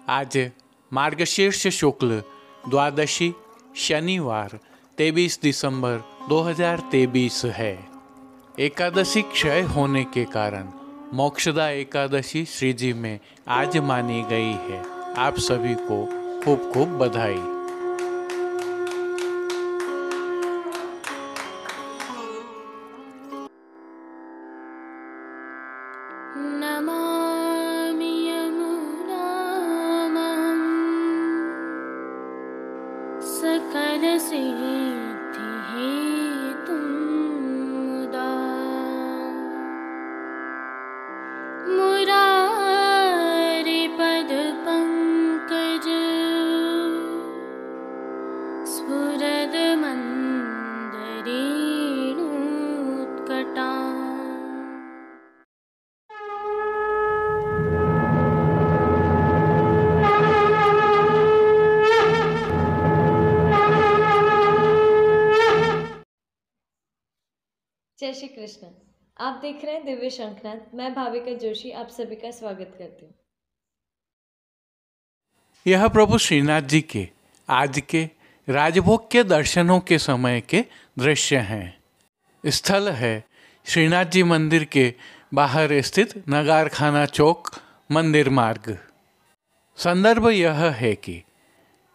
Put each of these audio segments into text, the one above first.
आज मार्गशीर्ष शुक्ल द्वादशी शनिवार 23 दिसंबर 2023 है। एकादशी क्षय होने के कारण मोक्षदा एकादशी श्री जी में आज मानी गई है। आप सभी को खूब खूब बधाई। सकल सिद्धि हेतु मुदा मुरारि पद पंकज स्फुरद मंदरेणुत्कटा। जय श्री कृष्ण। आप देख रहे हैं दिव्य शंखनाद। मैं भाविका जोशी आप सभी का स्वागत करती हूँ। यह प्रभु श्रीनाथ जी के आज के राजभोग के दर्शनों के समय के दृश्य हैं। स्थल है श्रीनाथ जी मंदिर के बाहर स्थित नगारखाना चौक मंदिर मार्ग। संदर्भ यह है कि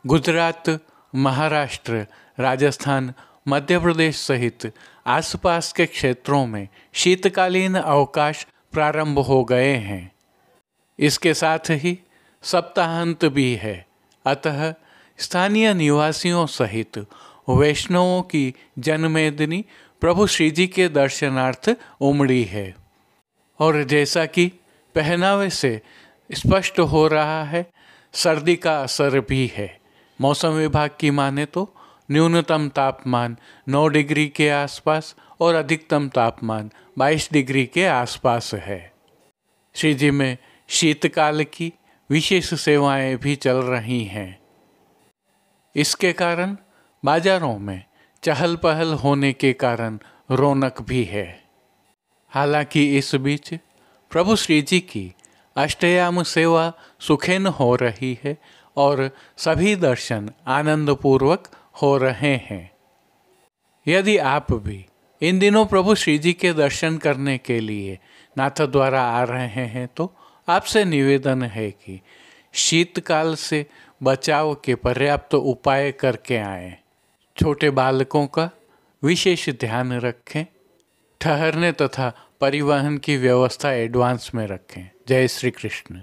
गुजरात, महाराष्ट्र, राजस्थान, मध्य प्रदेश सहित आसपास के क्षेत्रों में शीतकालीन अवकाश प्रारंभ हो गए हैं। इसके साथ ही सप्ताहांत भी है, अतः स्थानीय निवासियों सहित वैष्णवों की जनमेदनी प्रभु श्री जी के दर्शनार्थ उमड़ी है। और जैसा कि पहनावे से स्पष्ट हो रहा है, सर्दी का असर भी है। मौसम विभाग की माने तो न्यूनतम तापमान 9 डिग्री के आसपास और अधिकतम तापमान 22 डिग्री के आसपास है। श्री जी में शीतकाल की विशेष सेवाएं भी चल रही हैं। इसके कारण बाजारों में चहल पहल होने के कारण रौनक भी है। हालांकि इस बीच प्रभु श्री जी की अष्टयाम सेवा सुखेन हो रही है और सभी दर्शन आनंदपूर्वक हो रहे हैं। यदि आप भी इन दिनों प्रभु श्री जी के दर्शन करने के लिए नाथ द्वारा आ रहे हैं तो आपसे निवेदन है कि शीतकाल से बचाव के पर्याप्त उपाय करके आएं। छोटे बालकों का विशेष ध्यान रखें। ठहरने तथा परिवहन की व्यवस्था एडवांस में रखें। जय श्री कृष्ण।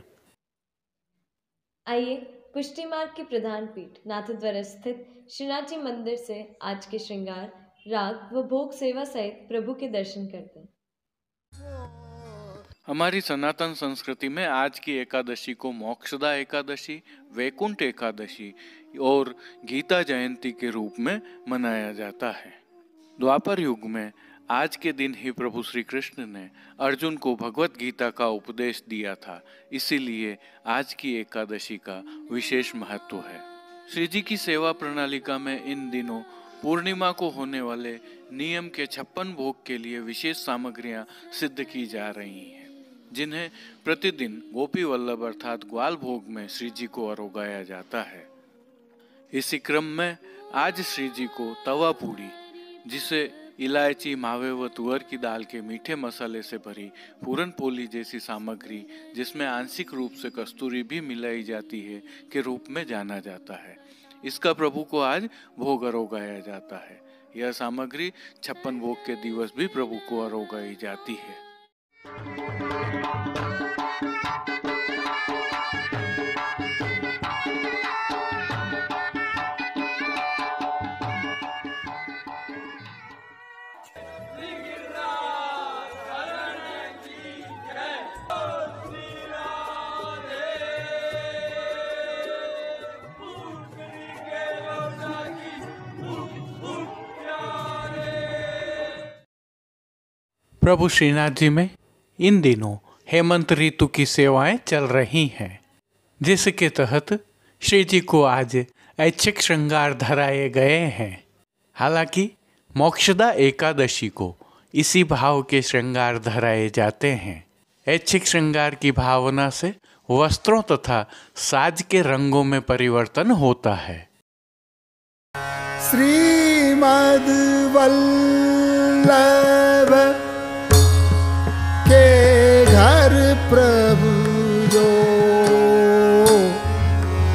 आइए पुष्टि मार्ग की प्रधान पीठ नाथद्वारा स्थित श्रीनाथ जी मंदिर से आज के श्रृंगार, राग व भोग सेवा सहित प्रभु के दर्शन करते हैं। हमारी सनातन संस्कृति में आज की एकादशी को मोक्षदा एकादशी, वैकुंठ एकादशी और गीता जयंती के रूप में मनाया जाता है। द्वापर युग में आज के दिन ही प्रभु श्री कृष्ण ने अर्जुन को भगवत गीता का उपदेश दिया था, इसीलिए आज की एकादशी का विशेष महत्व है। श्री जी की सेवा प्रणालिका में इन दिनों पूर्णिमा को होने वाले नियम के 56 भोग के लिए विशेष सामग्रियां सिद्ध की जा रही हैं, जिन्हें प्रतिदिन गोपी वल्लभ अर्थात ग्वाल भोग में श्री जी को अरोगाया जाता है। इसी क्रम में आज श्री जी को तवा पूड़ी, जिसे इलायची, मावे व तुअर की दाल के मीठे मसाले से भरी पूरन पोली जैसी सामग्री, जिसमें आंशिक रूप से कस्तूरी भी मिलाई जाती है, के रूप में जाना जाता है। इसका प्रभु को आज भोग अरोगाया जाता है। यह सामग्री 56 भोग के दिवस भी प्रभु को अरोगाई जाती है। प्रभु श्रीनाथ जी में इन दिनों हेमंत ऋतु की सेवाएं चल रही हैं, जिसके तहत श्री जी को आज ऐच्छिक श्रृंगार धराए गए हैं। हालांकि मोक्षदा एकादशी को इसी भाव के श्रृंगार धराए जाते हैं। ऐच्छिक श्रृंगार की भावना से वस्त्रों तथा साज के रंगों में परिवर्तन होता है। श्रीमद् वल्लभ के घर प्रभु जो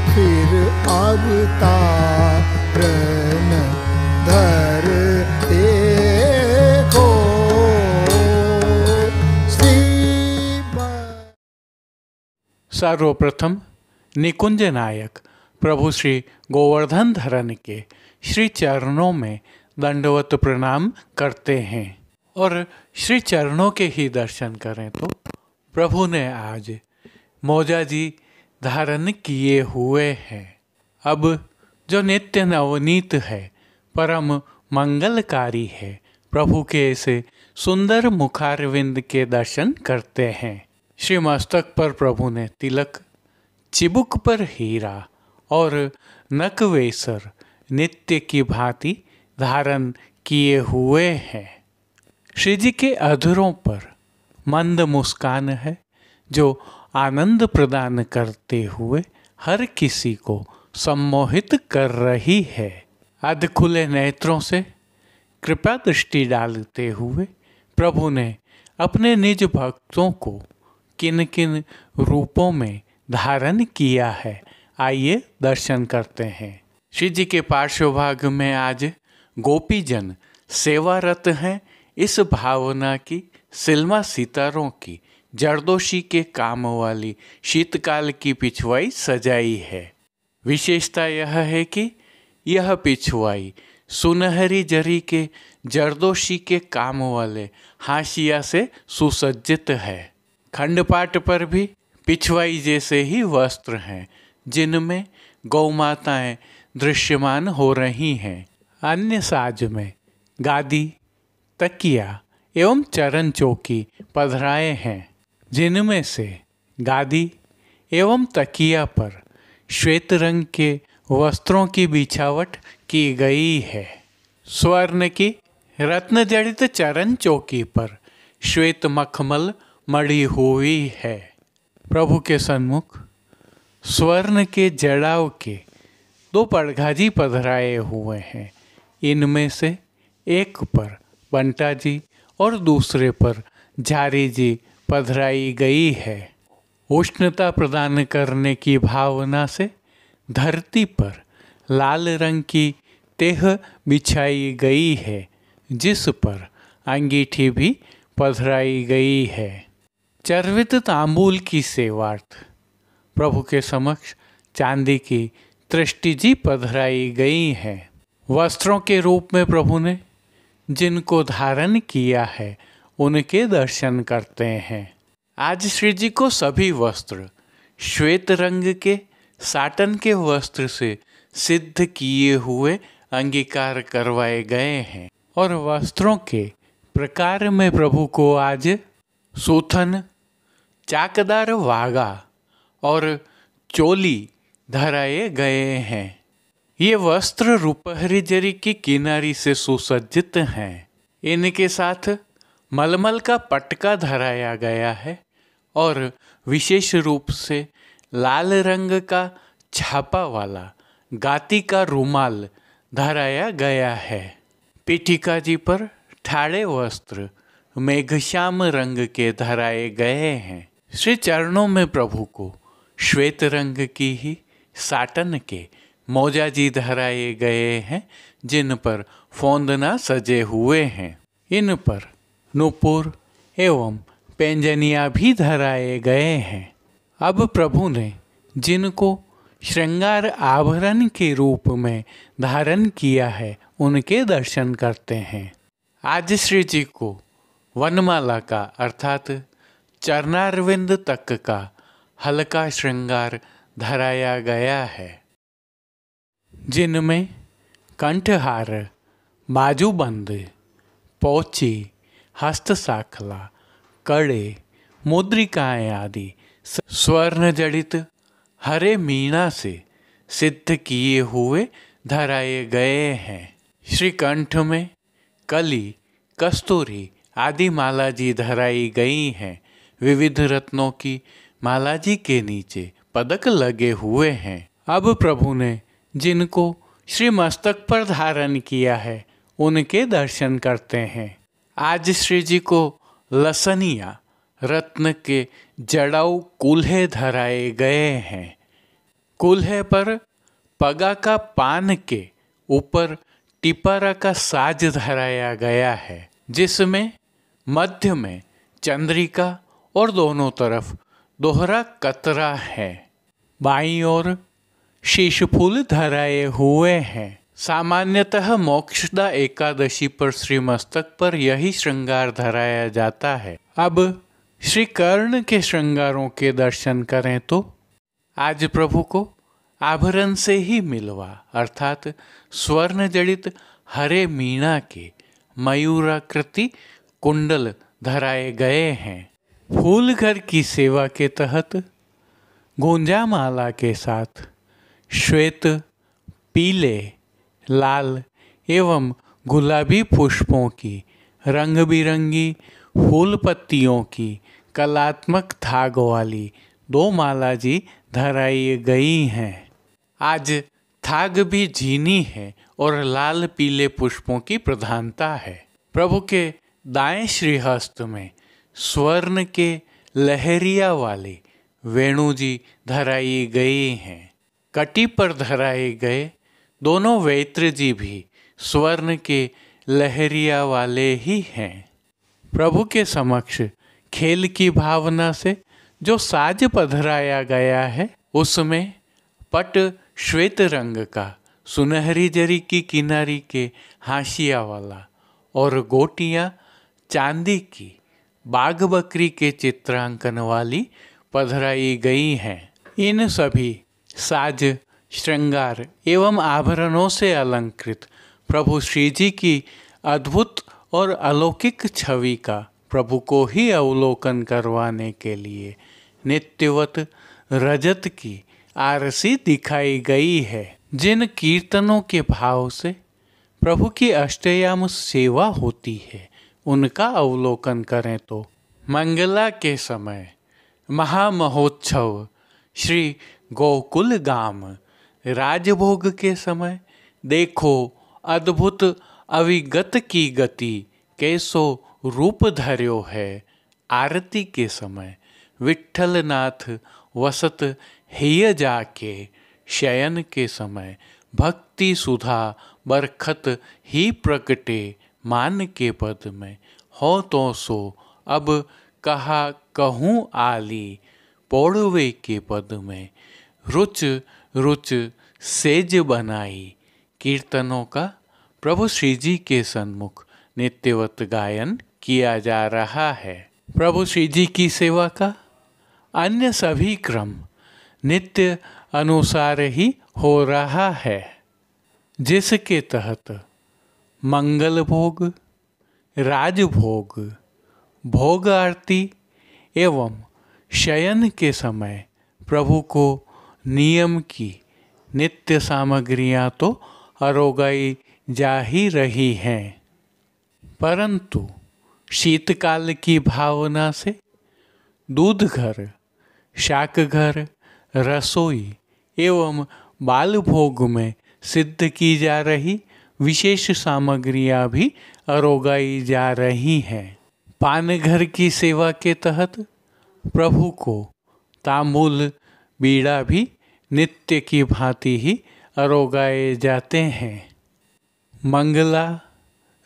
फिर अवतारण धर देखो। सर्वप्रथम निकुंज नायक प्रभु श्री गोवर्धन धरन के श्री चरणों में दंडवत प्रणाम करते हैं और श्री चरणों के ही दर्शन करें तो प्रभु ने आज मौजा जी धारण किए हुए हैं। अब जो नित्य नवनीत है, परम मंगलकारी है, प्रभु के ऐसे सुंदर मुखारविंद के दर्शन करते हैं। श्री मस्तक पर प्रभु ने तिलक, चिबुक पर हीरा और नकवेसर नित्य की भांति धारण किए हुए हैं। श्री जी के अधरों पर मंद मुस्कान है जो आनंद प्रदान करते हुए हर किसी को सम्मोहित कर रही है। अध खुले नेत्रों से कृपा दृष्टि डालते हुए प्रभु ने अपने निज भक्तों को किन किन रूपों में धारण किया है, आइए दर्शन करते हैं। श्री जी के पार्श्वभाग में आज गोपीजन सेवारत हैं। इस भावना की सिल्मा सितारों की जरदोशी के काम वाली शीतकाल की पिछवाई सजाई है। विशेषता यह है कि यह पिछवाई सुनहरी जरी के जरदोशी के काम वाले हाशिया से सुसज्जित है। खंडपाट पर भी पिछवाई जैसे ही वस्त्र हैं जिनमें गौ माताएं दृश्यमान हो रही हैं। अन्य साज में गादी, तकिया एवं चरण चौकी पधराए हैं, जिनमें से गादी एवं तकिया पर श्वेत रंग के वस्त्रों की बिछावट की गई है। स्वर्ण की रत्न जड़ित चरण चौकी पर श्वेत मखमल मढ़ी हुई है। प्रभु के सन्मुख स्वर्ण के जड़ाव के 2 पड़घाजी पधराए हुए हैं। इनमें से एक पर बंटा जी और दूसरे पर झारी जी पधराई गई है। उष्णता प्रदान करने की भावना से धरती पर लाल रंग की तेह बिछाई गई है, जिस पर अंगीठी भी पधराई गई है। चर्वित तांबूल की सेवार्थ प्रभु के समक्ष चांदी की तृष्टि जी पधराई गई है। वस्त्रों के रूप में प्रभु ने जिनको धारण किया है उनके दर्शन करते हैं। आज श्री जी को सभी वस्त्र श्वेत रंग के साटन के वस्त्र से सिद्ध किए हुए अंगीकार करवाए गए हैं और वस्त्रों के प्रकार में प्रभु को आज सूथन, चाकदार वागा और चोली धराए गए हैं। ये वस्त्र रुपहरी जरी की किनारी से सुसज्जित हैं। इनके साथ मलमल का पटका धराया गया है और विशेष रूप से लाल रंग का छापा वाला गाती का रुमाल धराया गया है। पीठिका जी पर ठाड़े वस्त्र मेघश्याम रंग के धराए गए हैं। श्री चरणों में प्रभु को श्वेत रंग की ही साटन के मौजा जी धराए गए हैं, जिन पर फौंदना सजे हुए हैं। इन पर नूपुर एवं पैंजनिया भी धराए गए हैं। अब प्रभु ने जिनको श्रृंगार आभरण के रूप में धारण किया है उनके दर्शन करते हैं। आज श्री जी को वनमाला का अर्थात चरणारविंद तक का हल्का श्रृंगार धराया गया है, जिनमें कंठहार, बाजूबंद, पोची, हस्तसाखला, कड़े, मुद्रिकाएं आदि स्वर्ण जड़ित हरे मीना से सिद्ध किए हुए धराए गए हैं। श्री कंठ में कली, कस्तूरी आदि माला जी धराई गई हैं। विविध रत्नों की माला जी के नीचे पदक लगे हुए हैं। अब प्रभु ने जिनको श्री मस्तक पर धारण किया है उनके दर्शन करते हैं। आज श्री जी को लसनिया रत्न के जड़ाऊ कूल्हे धराए गए हैं। कूल्हे पर पगा का पान के ऊपर टिपारा का साज धराया गया है, जिसमें मध्य में चंद्रिका और दोनों तरफ दोहरा कतरा है। बाईं ओर शीश फूल धराए हुए हैं। सामान्यतः मोक्षदा एकादशी पर श्री मस्तक पर यही श्रृंगार धराया जाता है। अब श्री कर्ण के श्रृंगारों के दर्शन करें तो आज प्रभु को आभरण से ही मिलवा अर्थात स्वर्ण जड़ित हरे मीना के मयूराकृति कुंडल धराए गए हैं। फूल घर की सेवा के तहत गोंजा माला के साथ श्वेत, पीले, लाल एवं गुलाबी पुष्पों की रंग बिरंगी फूल पत्तियों की कलात्मक थाग वाली 2 माला जी धराई गई हैं। आज थाग भी झीनी है और लाल पीले पुष्पों की प्रधानता है। प्रभु के दाएं श्रीहस्त में स्वर्ण के लहरिया वाले वेणु जी धराई गई हैं। कटी पर धराए गए दोनों वेत्र जी भी स्वर्ण के लहरिया वाले ही हैं। प्रभु के समक्ष खेल की भावना से जो साज पधराया गया है उसमें पट श्वेत रंग का सुनहरी जरी की किनारी के हाशिया वाला और गोटियां चांदी की बाघ बकरी के चित्रांकन वाली पधराई गई हैं। इन सभी साज, श्रृंगार एवं आभरणों से अलंकृत प्रभु श्री जी की अद्भुत और अलौकिक छवि का प्रभु को ही अवलोकन करवाने के लिए नित्यवत रजत की आरसी दिखाई गई है। जिन कीर्तनों के भाव से प्रभु की अष्टयाम सेवा होती है उनका अवलोकन करें तो मंगला के समय महामहोत्सव श्री गोकुल गाम, राजभोग के समय देखो अद्भुत अविगत की गति कैसो रूप धर्यो है। आरती के समय विठ्ठलनाथ वसत हेय जाके, शयन के समय भक्ति सुधा बरखत ही प्रकटे मान के पद में। हो तो सो अब कहा कहूँ आली, पौड़वे के पद में रुच रुच सेज बनाई। कीर्तनों का प्रभु श्री जी के सन्मुख नित्यवत गायन किया जा रहा है। प्रभु श्री जी की सेवा का अन्य सभी क्रम नित्य अनुसार ही हो रहा है, जिसके तहत मंगल भोग, राजभोग, भोग आरती एवं शयन के समय प्रभु को नियम की नित्य सामग्रियां तो अरोगाई जा ही रही हैं, परंतु शीतकाल की भावना से दूध घर, शाक घर, रसोई एवं बाल भोग में सिद्ध की जा रही विशेष सामग्रियां भी अरोगाई जा रही हैं। पान घर की सेवा के तहत प्रभु को तांबूल बीड़ा भी नित्य की भांति ही अरोगाए जाते हैं। मंगला,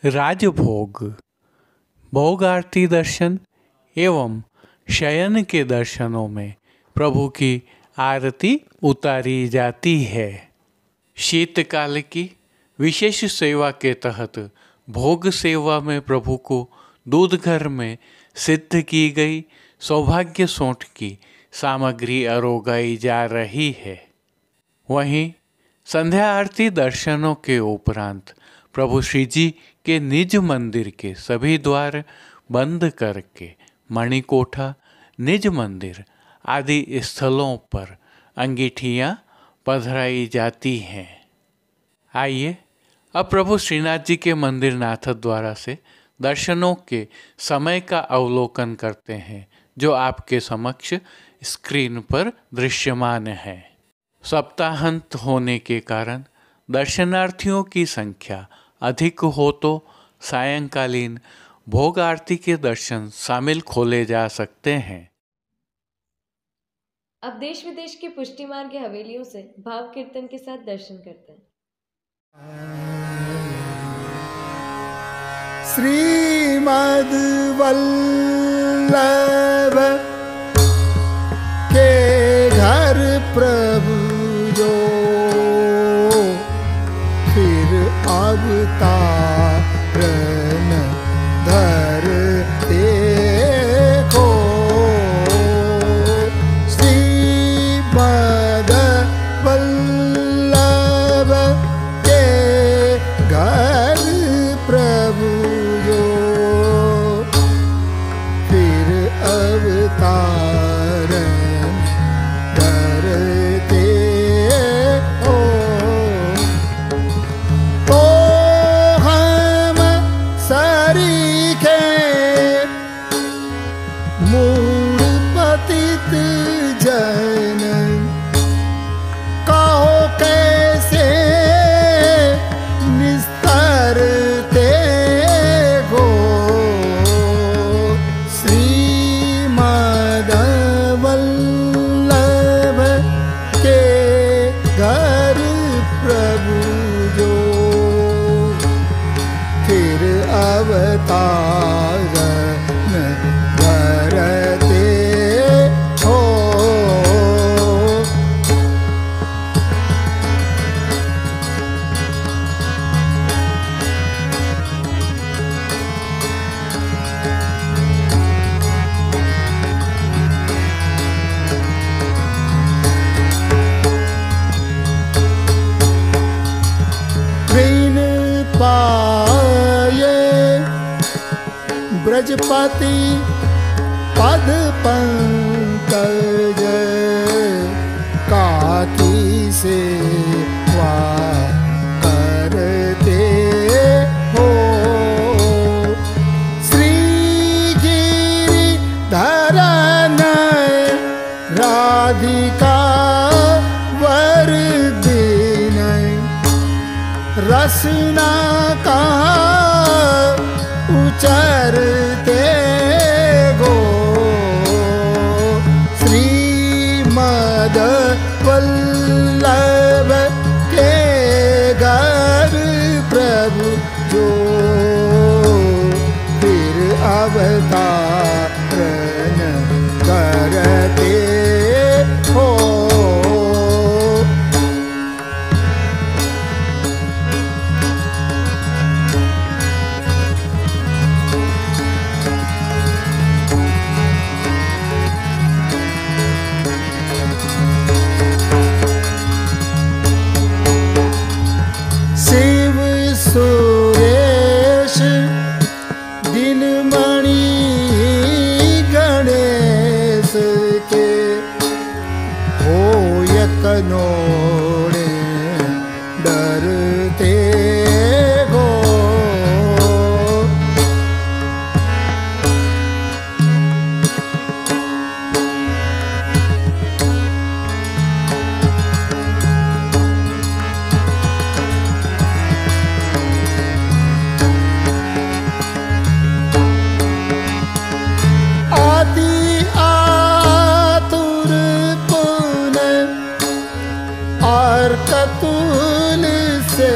राजभोग, भोग आरती दर्शन एवं शयन के दर्शनों में प्रभु की आरती उतारी जाती है। शीतकाल की विशेष सेवा के तहत भोग सेवा में प्रभु को दूध घर में सिद्ध की गई सौभाग्य सोंठ की सामग्री अरोगाई जा रही है। वहीं संध्या आरती दर्शनों के उपरांत प्रभु श्री जी के निज मंदिर के सभी द्वार बंद करके मणिकोठा, निज मंदिर आदि स्थलों पर अंगीठियाँ पधराई जाती हैं। आइए अब प्रभु श्रीनाथ जी के मंदिर नाथद्वारा से दर्शनों के समय का अवलोकन करते हैं, जो आपके समक्ष स्क्रीन पर दृश्यमान है। सप्ताहांत होने के कारण दर्शनार्थियों की संख्या अधिक हो तो सायंकालीन भोग आरती के दर्शन शामिल खोले जा सकते हैं। अब देश विदेश की पुष्टि मार्ग की हवेलियों से भाव कीर्तन के साथ दर्शन करते हैं। श्रीमद् वल्लभ के घर प्रभु जो फिर अवतारन धरते को। श्रीमद् वल्लभ के घर प्रभु जो फिर अवतारन धरते हो। तो हम सरीखे मूढ़ पतित जन कहो कैसे निस्तरते गो। श्रीमद् वल्लभ के घर प्रभु जो फिर अवतारन धरते हो। बिन पाए ब्रजपति पद पंकज काकी सेवा करते हो। श्री गिरिधरन राधिका वर विनय रसना कहा उचरते गो। श्रीमद् वल्लभ के घर प्रभु जो फिर अवतारन करते हो। शिव सुरेश दिनमणि गणेश के होय कनोड़े डरते गो। आदि आतुर पुन और कतुल से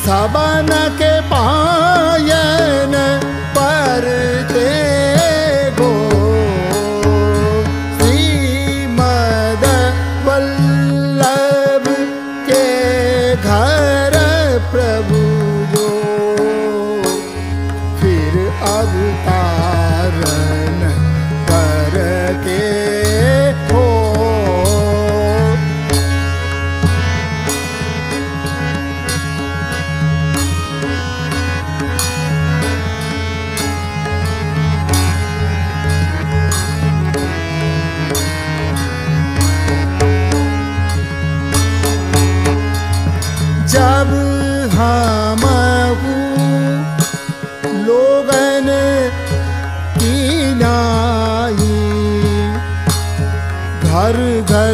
सबन के पायन परते गो। श्रीमद् वल्लभ के घर प्रभु जो फिर अवतारन करके हो।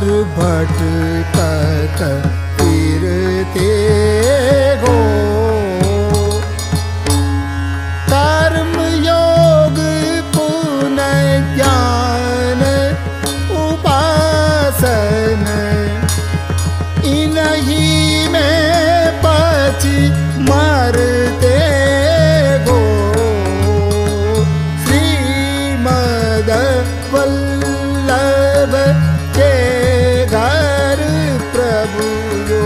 पर भटकत फिरते हो। कर्म योग पुण्य ज्ञान उपासन इन्हीं में पची मरते हो। श्रीमद वल्लभ के घर प्रभु जो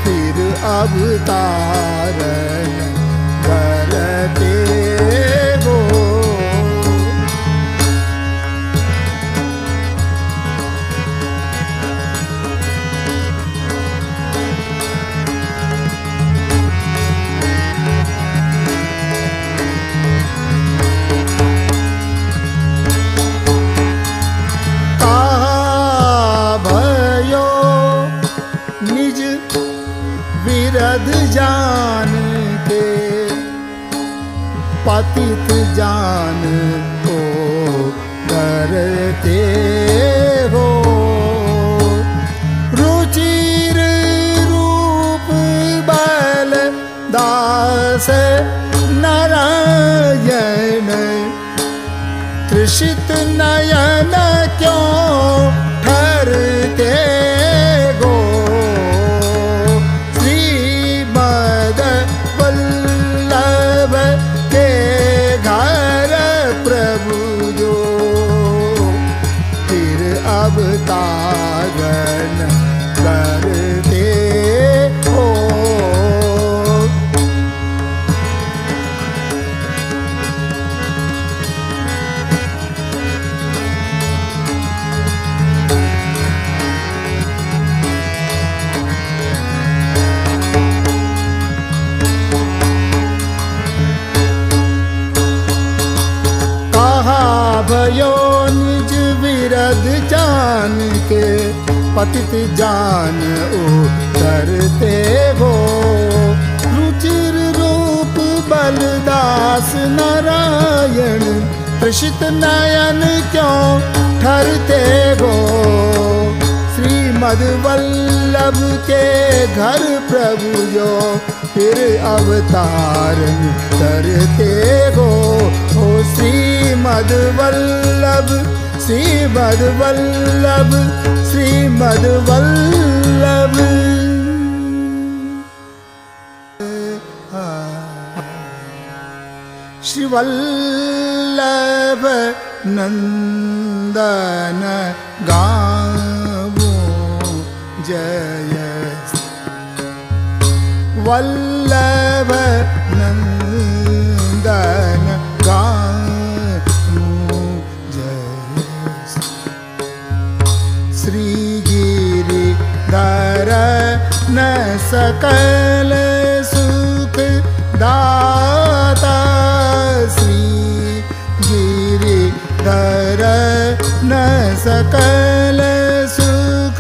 फिर अवतारण करते हो। विरद जान के पतित जान को डरते हो। रुचिर रूप बल दास नारायण तृषित नयन क्यों ठहरते हो। अवतारण करते हो। कहा भयो निज विरद जान के पतित जान उतरते हो। रुचिर रूप बलदास नारायण तृषित नयन क्यों ठहरते हो। श्रीमद वल्लभ के घर प्रभु जो फिर अवतारण करते हो। ओ श्रीमद वल्लभ श्रीमद वल्लभ श्रीमद वल्लभ। श्री वल्लभ नंदन गावो जय। वल्लभ नंदन गावो जय। श्री गिरिधर न सकल सुख दाता। श्री गिरिधर न सकल सुख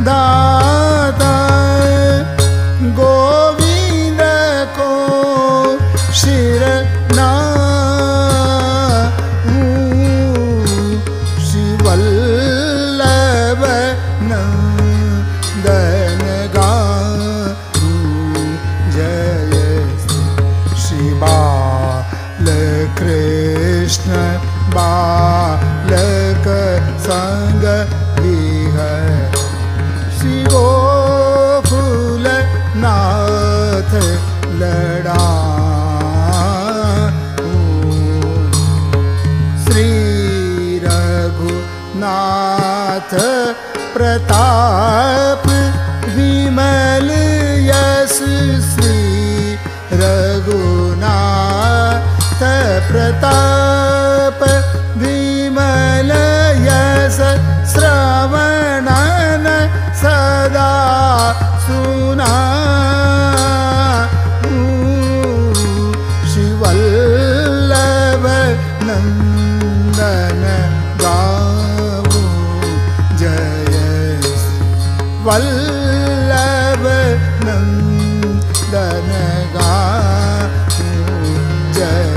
दाता। गोविंद को शिर नाऊं। श्री वल्लभ नंदन गाऊं जय। श्री बाल कृष्ण बालक संग विहर। श्री गोकुल नाथ लड़ाऊं। श्री रघुनाथ प्रताप विमल यश। श्री रघुनाथ प्रताप विमल यश। श्रवणन सदा सुना। श्री वल्लभ नंदन गावो जय। वल्लभ नंदन गावो जय।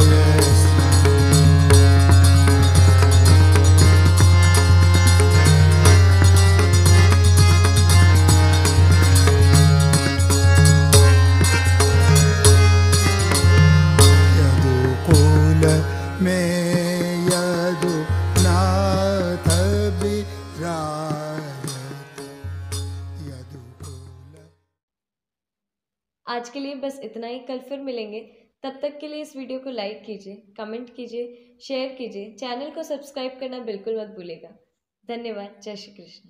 आज के लिए बस इतना ही। कल फिर मिलेंगे। तब तक के लिए इस वीडियो को लाइक कीजिए, कमेंट कीजिए, शेयर कीजिए, चैनल को सब्सक्राइब करना बिल्कुल मत भूलिएगा। धन्यवाद। जय श्री कृष्ण।